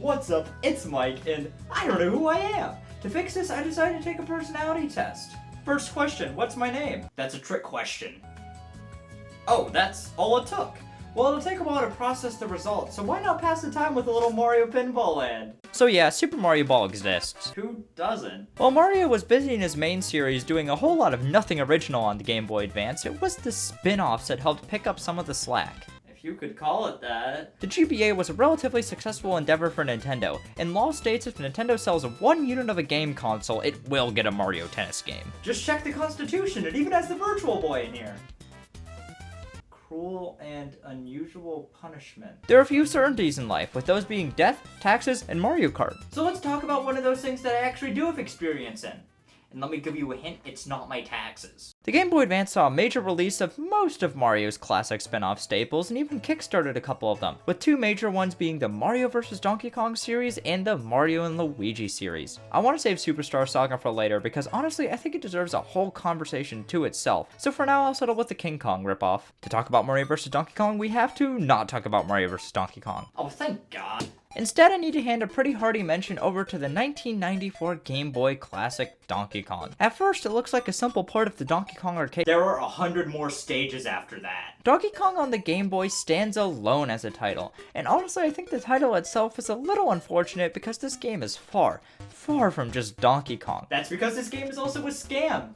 What's up? It's Mike, and I don't know who I am. To fix this, I decided to take a personality test. First question, what's my name? That's a trick question. Oh, that's all it took. Well, it'll take a while to process the results, so why not pass the time with a little Mario Pinball Land? So yeah, Super Mario Ball exists. Who doesn't? While Mario was busy in his main series doing a whole lot of nothing original on the Game Boy Advance, it was the spin-offs that helped pick up some of the slack. You could call it that. The GBA was a relatively successful endeavor for Nintendo. In law states, if Nintendo sells 1 unit of a game console, it will get a Mario Tennis game. Just check the Constitution, it even has the Virtual Boy in here. Cruel and unusual punishment. There are a few certainties in life, with those being death, taxes, and Mario Kart. So let's talk about one of those things that I actually do have experience in. And let me give you a hint, it's not my taxes. The Game Boy Advance saw a major release of most of Mario's classic spin-off staples and even kickstarted a couple of them, with 2 major ones being the Mario vs. Donkey Kong series and the Mario and Luigi series. I want to save Superstar Saga for later because honestly I think it deserves a whole conversation to itself, so for now I'll settle with the King Kong ripoff. To talk about Mario vs. Donkey Kong, we have to not talk about Mario vs. Donkey Kong. Oh, thank God. Instead, I need to hand a pretty hearty mention over to the 1994 Game Boy classic Donkey Kong. At first, it looks like a simple port of the Donkey Kong arcade. There were 100 more stages after that. Donkey Kong on the Game Boy stands alone as a title, and honestly, I think the title itself is a little unfortunate because this game is far from just Donkey Kong. That's because this game is also a scam.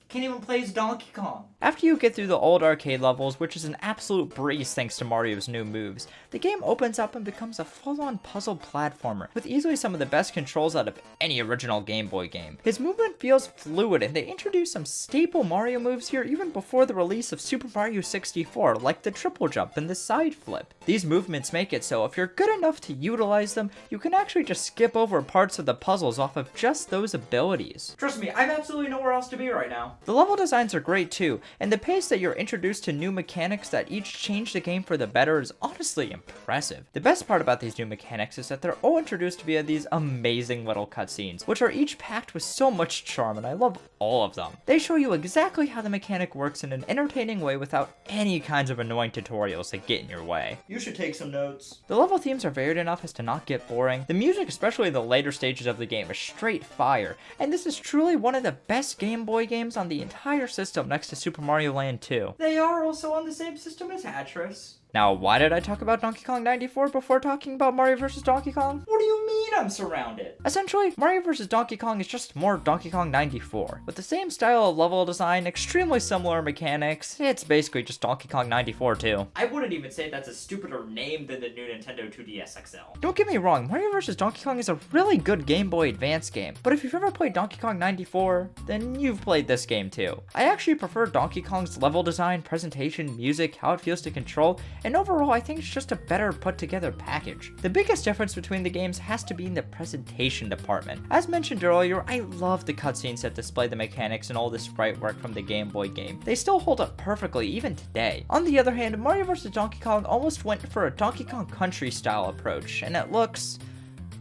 Can't even play as Donkey Kong. After you get through the old arcade levels, which is an absolute breeze thanks to Mario's new moves, the game opens up and becomes a full-on puzzle platformer, with easily some of the best controls out of any original Game Boy game. His movement feels fluid, and they introduced some staple Mario moves here even before the release of Super Mario 64, like the triple jump and the side flip. These movements make it so if you're good enough to utilize them, you can actually just skip over parts of the puzzles off of just those abilities. Trust me, I have absolutely nowhere else to be right now. The level designs are great too, and the pace that you're introduced to new mechanics that each change the game for the better is honestly impressive. The best part about these new mechanics is that they're all introduced via these amazing little cutscenes, which are each packed with so much charm, and I love all of them. They show you exactly how the mechanic works in an entertaining way without any kinds of annoying tutorials that get in your way. You should take some notes. The level themes are varied enough as to not get boring. The music, especially in the later stages of the game, is straight fire, and this is truly one of the best Game Boy games on the entire system next to Super Mario Land 2. They are also on the same system as Hatris. Now, why did I talk about Donkey Kong 94 before talking about Mario vs. Donkey Kong? What do you mean I'm surrounded? Essentially, Mario vs. Donkey Kong is just more Donkey Kong 94. With the same style of level design, extremely similar mechanics, it's basically just Donkey Kong 94 too. I wouldn't even say that's a stupider name than the new Nintendo 2DS XL. Don't get me wrong, Mario vs. Donkey Kong is a really good Game Boy Advance game, but if you've ever played Donkey Kong 94, then you've played this game too. I actually prefer Donkey Kong's level design, presentation, music, how it feels to control, and overall I think it's just a better put together package. The biggest difference between the games has to be in the presentation department. As mentioned earlier, I love the cutscenes that display the mechanics and all the sprite work from the Game Boy game. They still hold up perfectly even today. On the other hand, Mario vs. Donkey Kong almost went for a Donkey Kong Country style approach, and it looks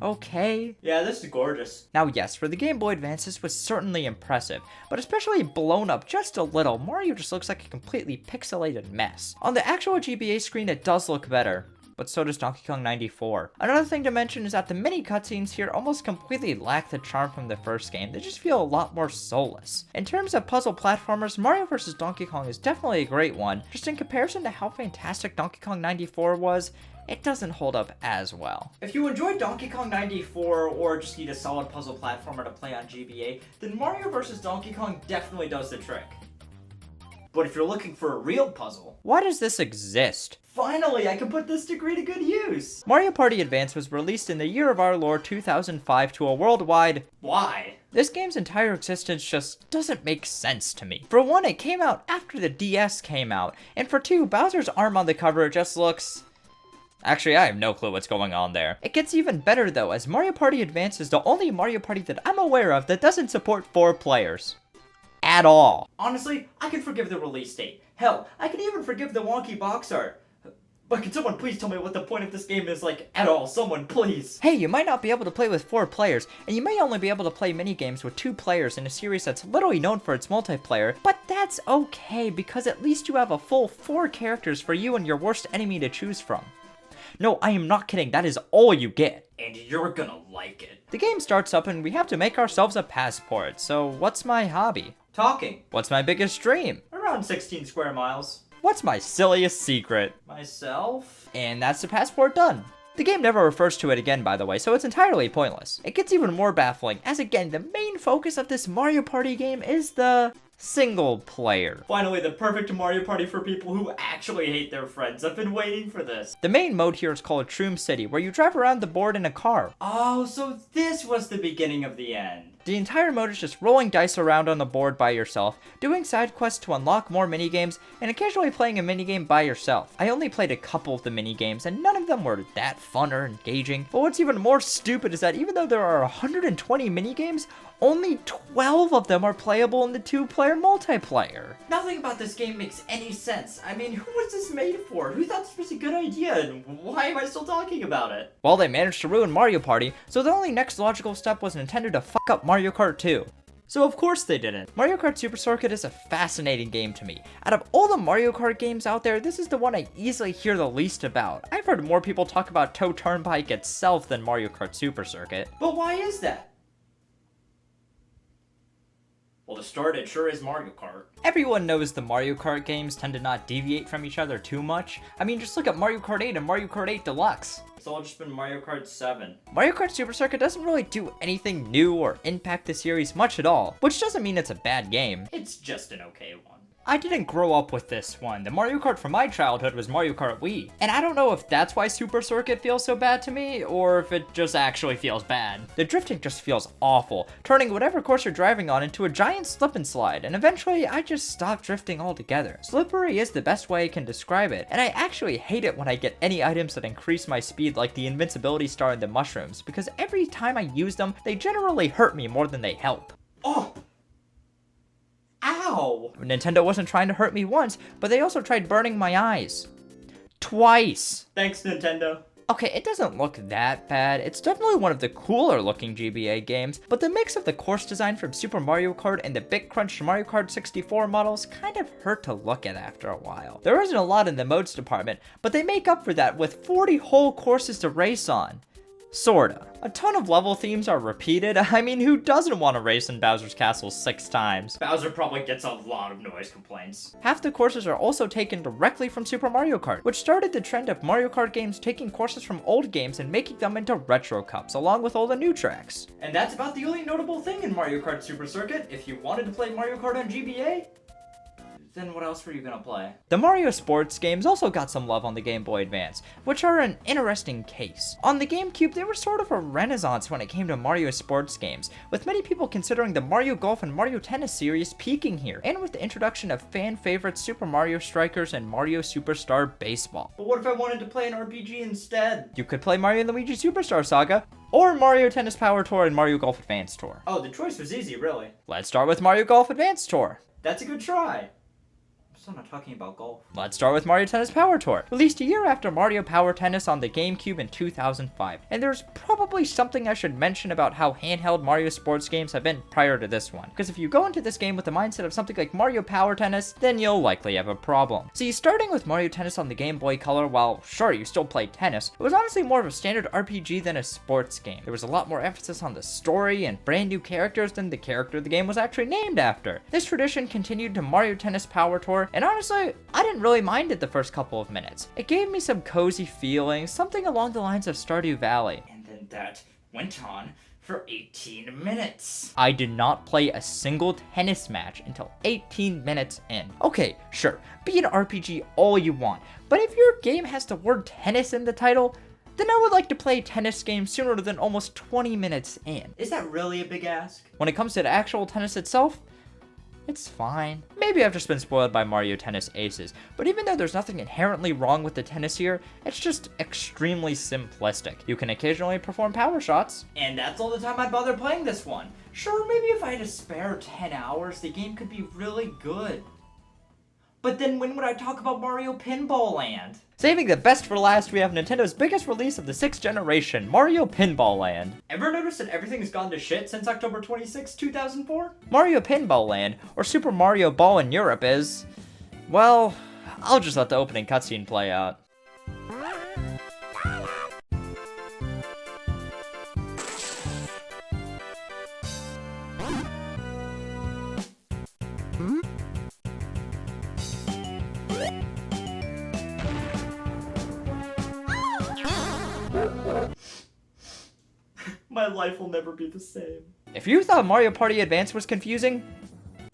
okay. Yeah, this is gorgeous. Now yes, for the Game Boy Advance this was certainly impressive, but especially blown up just a little, Mario just looks like a completely pixelated mess. On the actual GBA screen it does look better, but so does Donkey Kong 94. Another thing to mention is that the mini cutscenes here almost completely lack the charm from the first game. They just feel a lot more soulless. In terms of puzzle platformers, Mario vs. Donkey Kong is definitely a great one. Just in comparison to how fantastic Donkey Kong 94 was, it doesn't hold up as well. If you enjoyed Donkey Kong 94 or just need a solid puzzle platformer to play on GBA, then Mario vs. Donkey Kong definitely does the trick. But if you're looking for a real puzzle, why does this exist? Finally, I can put this degree to good use! Mario Party Advance was released in the year of our Lord 2005 to a worldwide why? This game's entire existence just doesn't make sense to me. For one, it came out after the DS came out, and for two, Bowser's arm on the cover just looks... Actually, I have no clue what's going on there. It gets even better though, as Mario Party Advance is the only Mario Party that I'm aware of that doesn't support 4 players. At all. Honestly, I can forgive the release date. Hell, I can even forgive the wonky box art. But can someone please tell me what the point of this game is, like, at all? Someone, please. Hey, you might not be able to play with 4 players, and you may only be able to play minigames with 2 players in a series that's literally known for its multiplayer, but that's okay, because at least you have a full 4 characters for you and your worst enemy to choose from. No, I am not kidding, that is all you get. And you're gonna like it. The game starts up and we have to make ourselves a passport, so what's my hobby? Talking. What's my biggest dream? Around 16 square miles. What's my silliest secret? Myself. And that's the passport done. The game never refers to it again, by the way, so it's entirely pointless. It gets even more baffling, as again, the main focus of this Mario Party game is the single player. Finally, the perfect Mario Party for people who actually hate their friends. I've been waiting for this. The main mode here is called Shroom City, where you drive around the board in a car. Oh, so this was the beginning of the end. The entire mode is just rolling dice around on the board by yourself, doing side quests to unlock more minigames, and occasionally playing a minigame by yourself. I only played a couple of the minigames, and none of them were that fun or engaging. But what's even more stupid is that even though there are 120 minigames, only 12 of them are playable in the 2-player multiplayer. Nothing about this game makes any sense. I mean, who was this made for? Who thought this was a good idea, and why am I still talking about it? Well, they managed to ruin Mario Party, so the only next logical step was Nintendo to fuck up Mario Kart 2. So of course they didn't. Mario Kart Super Circuit is a fascinating game to me. Out of all the Mario Kart games out there, this is the one I easily hear the least about. I've heard more people talk about Toe Turnpike itself than Mario Kart Super Circuit. But why is that? Well, to start, it sure is Mario Kart. Everyone knows the Mario Kart games tend to not deviate from each other too much. I mean, just look at Mario Kart 8 and Mario Kart 8 Deluxe. It's all just been Mario Kart 7. Mario Kart Super Circuit doesn't really do anything new or impact the series much at all, which doesn't mean it's a bad game. It's just an okay one. I didn't grow up with this one. The Mario Kart from my childhood was Mario Kart Wii. And I don't know if that's why Super Circuit feels so bad to me, or if it just actually feels bad. The drifting just feels awful, turning whatever course you're driving on into a giant slip and slide, and eventually I just stopped drifting altogether. Slippery is the best way I can describe it, and I actually hate it when I get any items that increase my speed like the invincibility star and the mushrooms, because every time I use them, they generally hurt me more than they help. Oh! Ow! Nintendo wasn't trying to hurt me once, but they also tried burning my eyes. Twice! Thanks, Nintendo. Okay, it doesn't look that bad. It's definitely one of the cooler looking GBA games, but the mix of the course design from Super Mario Kart and the Big Crunch Mario Kart 64 models kind of hurt to look at after a while. There isn't a lot in the modes department, but they make up for that with 40 whole courses to race on. Sorta. A ton of level themes are repeated. I mean, who doesn't want to race in Bowser's Castle 6 times? Bowser probably gets a lot of noise complaints. Half the courses are also taken directly from Super Mario Kart, which started the trend of Mario Kart games taking courses from old games and making them into retro cups, along with all the new tracks. And that's about the only notable thing in Mario Kart Super Circuit. If you wanted to play Mario Kart on GBA, then what else were you gonna play? The Mario Sports games also got some love on the Game Boy Advance, which are an interesting case. On the GameCube, they were sort of a renaissance when it came to Mario Sports games, with many people considering the Mario Golf and Mario Tennis series peaking here, and with the introduction of fan favorites Super Mario Strikers and Mario Superstar Baseball. But what if I wanted to play an RPG instead? You could play Mario & Luigi Superstar Saga, or Mario Tennis Power Tour and Mario Golf Advance Tour. Oh, the choice was easy, really. Let's start with Mario Golf Advance Tour. That's a good try. I'm not talking about golf. Let's start with Mario Tennis Power Tour, released a year after Mario Power Tennis on the GameCube in 2005. And there's probably something I should mention about how handheld Mario sports games have been prior to this one. Because if you go into this game with the mindset of something like Mario Power Tennis, then you'll likely have a problem. See, starting with Mario Tennis on the Game Boy Color, while sure you still played tennis, it was honestly more of a standard RPG than a sports game. There was a lot more emphasis on the story and brand new characters than the character the game was actually named after. This tradition continued to Mario Tennis Power Tour, and honestly, I didn't really mind it the first couple of minutes. It gave me some cozy feelings, something along the lines of Stardew Valley. And then that went on for 18 minutes. I did not play a single tennis match until 18 minutes in. Okay, sure, be an RPG all you want, but if your game has the word tennis in the title, then I would like to play a tennis game sooner than almost 20 minutes in. Is that really a big ask? When it comes to the actual tennis itself, it's fine. Maybe I've just been spoiled by Mario Tennis Aces, but even though there's nothing inherently wrong with the tennis here, it's just extremely simplistic. You can occasionally perform power shots, and that's all the time I'd bother playing this one. Sure, maybe if I had to spare 10 hours, the game could be really good. But then when would I talk about Mario Pinball Land? Saving the best for last, we have Nintendo's biggest release of the 6th generation, Mario Pinball Land. Ever notice that everything's gone to shit since October 26, 2004? Mario Pinball Land, or Super Mario Ball in Europe is... well, I'll just let the opening cutscene play out. My life will never be the same. If you thought Mario Party Advance was confusing,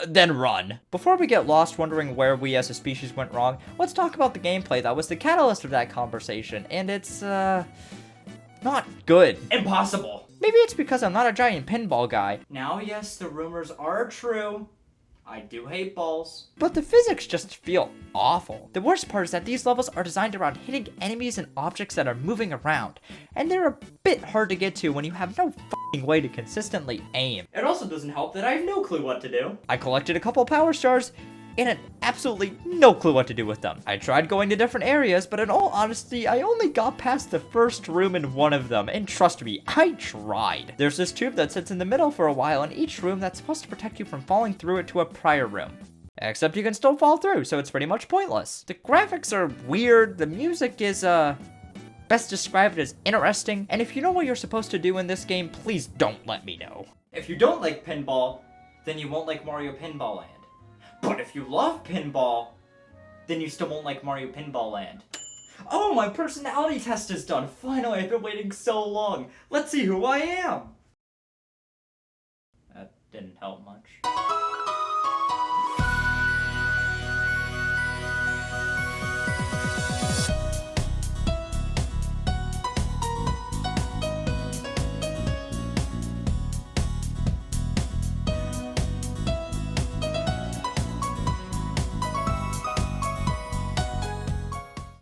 then run. Before we get lost wondering where we as a species went wrong, let's talk about the gameplay that was the catalyst of that conversation, and it's, not good. Impossible. Maybe it's because I'm not a giant pinball guy. Now, yes, the rumors are true. I do hate balls. But the physics just feel awful. The worst part is that these levels are designed around hitting enemies and objects that are moving around, and they're a bit hard to get to when you have no f***ing way to consistently aim. It also doesn't help that I have no clue what to do. I collected a couple power stars and had absolutely no clue what to do with them. I tried going to different areas, but in all honesty, I only got past the first room in one of them, and trust me, I tried. There's this tube that sits in the middle for a while in each room that's supposed to protect you from falling through it to a prior room. Except you can still fall through, so it's pretty much pointless. The graphics are weird, the music is, best described as interesting, and if you know what you're supposed to do in this game, please don't let me know. If you don't like pinball, then you won't like Mario Pinball Land. But if you love pinball, then you still won't like Mario Pinball Land. Oh, my personality test is done! Finally, I've been waiting so long! Let's see who I am! That didn't help much.